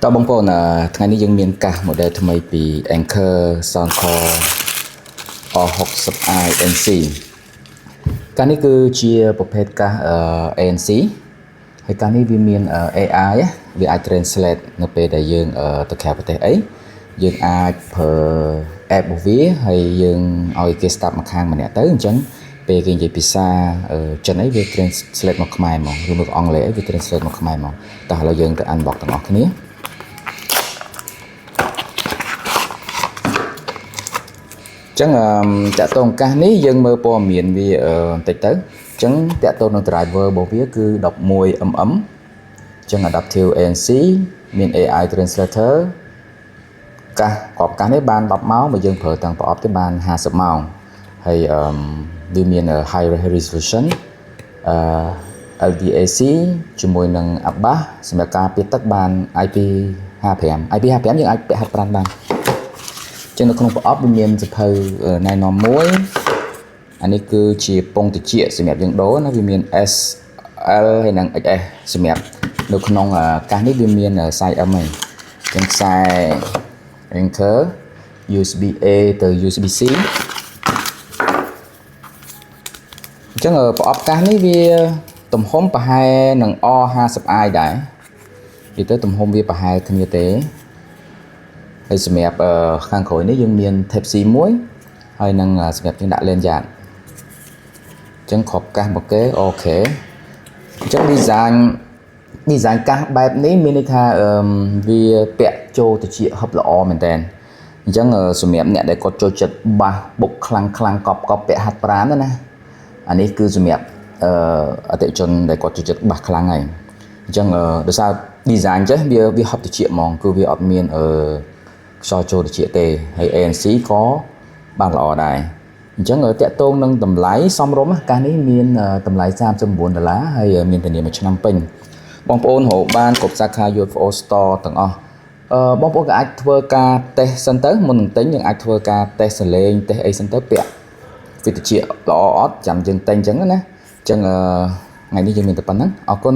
តើបងប្អូនថ្ងៃនេះយើងមានកាស model ថ្មីពី Anchor Soundcore O60i NC កាសនេះគឺជាប្រភេទកាស ANC ហើយកាសនេះវាមាន AI វាអាច translate នៅពេលដែលយើងទៅក្រៅប្រទេសអីយើងអាចប្រើ app របស់វាហើយយើងឲ្យគេស្ដាប់មកខាងម្នាក់ទៅអញ្ចឹងពេលគេនិយាយភាសាចិនអីវា translate មកខ្មែរហ្មងឬមកអង់គ្លេសអីវា translate មកខ្មែរហ្មងតោះឥឡូវយើងទៅ unbox ទាំងអស់គ្នាចឹងតាក់ទងកាសនេះយើងមើលព័ត៌មានវាបន្តិចទៅចឹងតាក់ទងនឹង driver របស់វាគឺ 11mm ចឹង adaptive ANC មាន AI translator កាសក្របកាសនេះបាន10ម៉ោងបើយើងប្រើទាំងប្រអប់ទៅបាន50ម៉ោងហើយវាមាន high resolution LDAC ជាមួយនឹង ABAS សម្រាប់ការពារទឹកបាន IP55 យើងអាចពាក់ហាត់ប្រាណបានចឹងនៅក្នុងប្រអប់វាមានសភៅណែនាំមួយអានេះគឺជាពងត្រចៀកសម្រាប់យើងដូរណាវាមាន S L ហើយនិង XS សម្រាប់នៅក្នុងកាសនេះវាមាន size M ហើយចឹងខ្សែ Anchor USB A ទៅ USB C អញ្ចឹងប្រអប់កាសនេះវាទំហំប្រហែលនឹង O50i ដែរនិយាយទៅទំហំវាប្រហែលគ្នាទេហើយសម្រាប់ខាងក្រោយនេះយើងមាន Type C មួយហើយនឹងសម្រាប់យើងដាក់លេនយ៉ាតអញ្ចឹងគ្រប់កាសមកគេអូខេអញ្ចឹង design កាសបែបនេះមានន័យថាវាពាក់ចូលទៅជាហឹបល្អមែនតើអញ្ចឹងសម្រាប់អ្នកដែលគាត់ចូលចិត្តបាសបុកខ្លាំងកប់ពាក់ហាត់ប្រាណណាអានេះគឺសម្រាប់អតិថិជនដែលគាត់ចូលចិត្តបាសខ្លាំងហើយអញ្ចឹងដោយសារ design ចេះវាហឹបទៅជាហ្មងគឺវាអត់មានខ្យល់ចូលត្រចៀកទេហើយ ANC ក៏បានល្អដែរអញ្ចឹងតាក់ទងនឹងតម្លៃសមរម្យកាសនេះមានតម្លៃ$39ហើយមានធានា1ឆ្នាំពេញបងប្អូនរកបានគ្រប់សាខា UFO Store ទាំងអស់បងប្អូនក៏អាចធ្វើការ test សិនទៅមុននឹងទិញយើងអាចធ្វើការ test សលេង test អីសិនទៅពាក់វាត្រចៀកល្អអត់ចាំយើងទិញអញ្ចឹងណាអញ្ចឹងថ្ងៃនេះយើងមានតែប៉ុណ្ណឹងអរគុណ